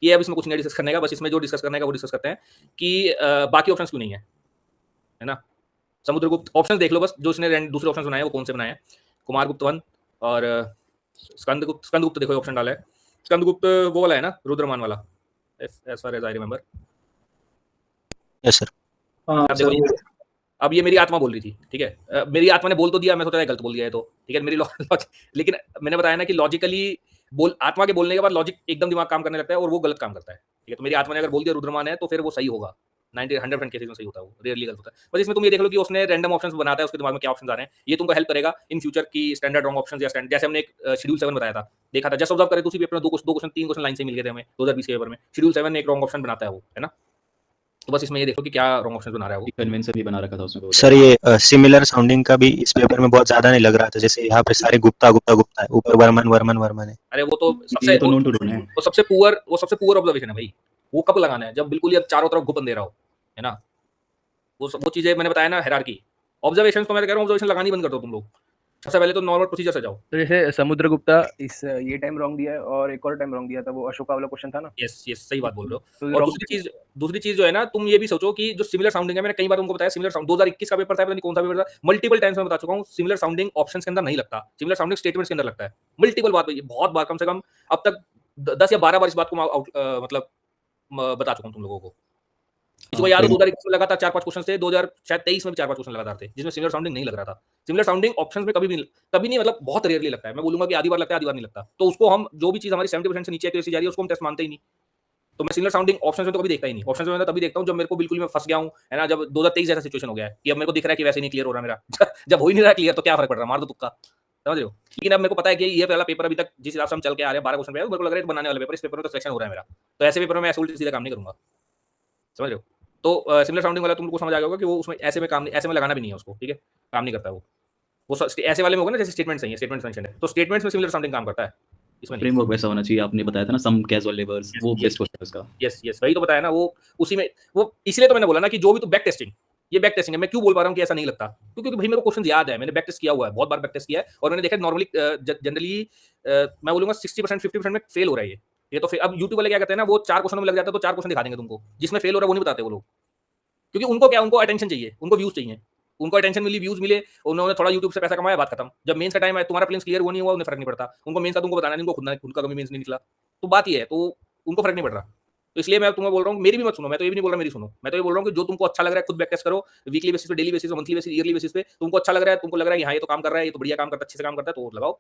ये अब इसमें कुछ नहीं डिस्कस करने का, बस इसमें जो डिस्कस करने का वो डिस्कस करते हैं कि बाकी ऑप्शंस क्यों नहीं है ना? समुद्रगुप्त ऑप्शंस देख लो बस, जो इसने दूसरे ऑप्शंस बनाए हैं वो कौन से बनाए हैं? कुमारगुप्त वन और स्कंदगुप्त। स्कंदगुप्त देखो ऑप्शन डाला है, स्कंदगुप्त वो वाला है ना, रुद्रमान वाला, as far as I remember. Yes sir. अब देखो ये, अब ये मेरी आत्मा बोल रही थी, ठीक है, मेरी आत्मा ने बोल तो दिया, मैं सोचा गलत बोल दिया है तो ठीक है, मेरी लेकिन मैंने बताया ना कि लॉजिकली बोल, आत्मा के बोलने के बाद लॉजिक एकदम दिमाग काम करने लगता है और वो गलत काम करता है, ठीक है। तो मेरी आत्मा ने अगर बोल दिया रुद्रमान है तो फिर वो सही होगा, 100% केसेस में सही होता है, वो रेयरली गलत होता है। बस इसमें तुम ये देख लो कि उसने रैंडम ऑप्शंस बनाता है, उसके दिमाग में क्या ऑप्शंस आ रहे हैं, ये तुमको हेल्प करेगा इन फ्यूचर की स्टैंडर्ड रॉन्ग ऑप्शंस या स्टैंड, जैसे हमने एक शेड्यूल 7 बताया था, देखा था, जस्ट ऑब्जर्व करें तो उसी पेपर में 2 क्वेश्चन 3 क्वेश्चन लाइन से मिल गए थे हमें 2020 के पेपर में। शेड्यूल 7 एक रॉन्ग ऑप्शन बनाता है वो, है ना? तो बस इसमें ये देखो कि क्या रॉन्ग ऑप्शन बना रहा है वो। कन्वेंसर भी बना रखा था उसमें। सर ये सिमिलर साउंडिंग का भी इस पेपर में बहुत ज्यादा नहीं लग रहा था, जैसे यहाँ पे सारे गुप्ता गुप्ता गुप्ता है, ऊपर वर्मन वर्मन वर्मन है। अरे वो तो सबसे, तो नोन टू नोन है, वो सबसे पुअर ऑब्जर्वेशन है भाई। वो कब लगाना है? जब बिल्कुल ये चारों तरफ घुपन दे रहा हो, है ना? वो चीजें मैंने बताया ना, हायरार्की। ऑब्जर्वेशन तो मैं कह रहा हूँ ऑब्जर्वेशन लगानी बंद कर दो तुम लोग। सबसे पहले तो नॉर्मल प्रोसीजर से जाओ। तो जैसे समुद्रगुप्ता इस ये टाइम रॉन्ग दिया है और एक और टाइम रॉन्ग दिया था, वो अशोका वाला क्वेश्चन था ना। यस यस, सही बात बोल रहे हो। तो और wrong- दूसरी चीज जो है ना, तुम ये भी सोचो कि जो सिमिलर साउंडिंग है, मैंने कई बार तुमको बताया, सिमिलर साउंड 2021 का पेपर था, पता नहीं कौन सा पेपर था, मल्टीपल टाइम्स मैं बता चुका हूँ, सिमिलर साउंडिंग ऑप्शंस के अंदर नहीं लगता, सिमिलर साउंडिंग स्टेटमेंट्स के अंदर लगता है। मल्टीपल बात, बहुत बार, कम से कम अब तक 10 या 12 बार इस बात को मैं मतलब बता चुका हूँ तुम लोगों को। इसको याद हो 2021 में लगातार 4-5 क्वेश्चन थे, 2023 में भी 4-5 क्वेश्चन लगातार थे जिसमें सिमिलर साउंडिंग नहीं लग रहा था। सिमिलर साउंडिंग ऑप्शंस में कभी नहीं, मतलब बहुत रेयरली लगता है। मैं बोलूंगा कि आधी बार लगता है, आधी बार नहीं लगता। तो उसको हम, जो भी चीज हमारी 70% से नीचे एक्यूरेसी जा रही है, उसको हम टेस्ट मानते ही नहीं। तो मैं सिमिलर साउंडिंग ऑप्शंस में तो कभी देखता ही नहीं। ऑप्शंस में मैं तभी देखता हूँ जब मेरे को बिल्कुल मैं फंस गया हूँ, है ना, जब 2023 जैसा सिचुएशन हो गया है कि अब मेरे को दिख रहा है कि वैसे नहीं क्लियर हो रहा मेरा जब हो ही नहीं रहा क्लियर तो क्या फर्क पड़ रहा है, मार दो तुक्का, समझ रहे हो? लेकिन अब मेरे को पता है कि ये पहला पेपर अभी तक जिस हिसाब से हम चल के आ रहे हैं 12 क्वेश्चन पे, मेरे को लग रहा है बनाने वाले पेपर, इस पेपर में तो सिलेक्शन हो रहा है मेरा। तो ऐसे पेपर में ऐसे उल्टे सीधे काम नहीं करूंगा, समझ रहे हो? तो सिमिलर साउंडिंग वाला तुमको समझ आ गया होगा कि वो उसमें ऐसे में काम नहीं, ऐसे में लगाना भी नहीं है उसको, ठीक है, काम नहीं करता वो ऐसे वाले में होगा ना, जैसे स्टेटमेंट्स नहीं है, स्टेटमेंट्स मेंशन है, तो स्टेटमेंट्स में सिमिलर साउंडिंग काम करता है, इसमें नहीं। फ्रेमवर्क वैसा होना चाहिए, आपने बताया था ना, सम कैजुअल लेवर्स, वो बेस्ट क्वेश्चन है उसका। यस यस, वही तो बताया ना, वो उसी में, वो इसलिए तो मैंने बोला ना कि जो भी तो बैक टेस्टिंग, ये बैक टेस्टिंग है। मैं क्यों बोल पा रहा हूँ कि ऐसा नहीं लगता, क्योंकि भाई मेरे को क्वेश्चन याद है, मैंने बैक टेस्ट किया हुआ है, बहुत बार बैक टेस्ट किया है, और मैंने देखा नॉर्मली जनरली मैं बोलूंगा 60% 50% में फेल हो रहा है ये तो फिर अब यूट्यूब वाले क्या करते हैं ना, वो 4 क्वेश्चन में लग जाता है तो 4 क्वेश्चन दिखा देंगे तुमको, जिसमें फेल हो रहा है वो नहीं बताते वो लोग, क्योंकि उनको क्या, उनको अटेंशन चाहिए, उनको व्यूज चाहिए, उनको अटेंशन मिली, व्यूज मिले, उन्होंने थोड़ा यूट्यूब से पैसा कमाया, बात खत्म। जब मेंस का टाइम है, तुम्हारा प्लेन्स क्लियर हुआ नहीं हुआ, उन्हें फर्क नहीं पड़ता, उनको मेंस का तुमको बताना नहीं, उनको खुद का कभी मेंस नहीं निकला, तो बात ये है, तो उनको फर्क नहीं पड़ रहा। तो इसलिए मैं तुम्हें बोल रहा हूँ, मेरी भी मत सुनो, मैं तो ये भी नहीं बोल रहा मेरी सुनो, मैं तो ये बोल रहा हूँ कि जो तुमको अच्छा लग रहा है खुद बैक टेस्ट करो, वीकली बेसिस पे, डेली बेसिस पे, मंथली बेसिस, ईयरली बेसिस पे, तुमको अच्छा लग रहा है, तुमको लग रहा है हाँ ये तो काम कर रहा है, ये तो बढ़िया काम करता है, अच्छे से काम करता है, तो लगाओ।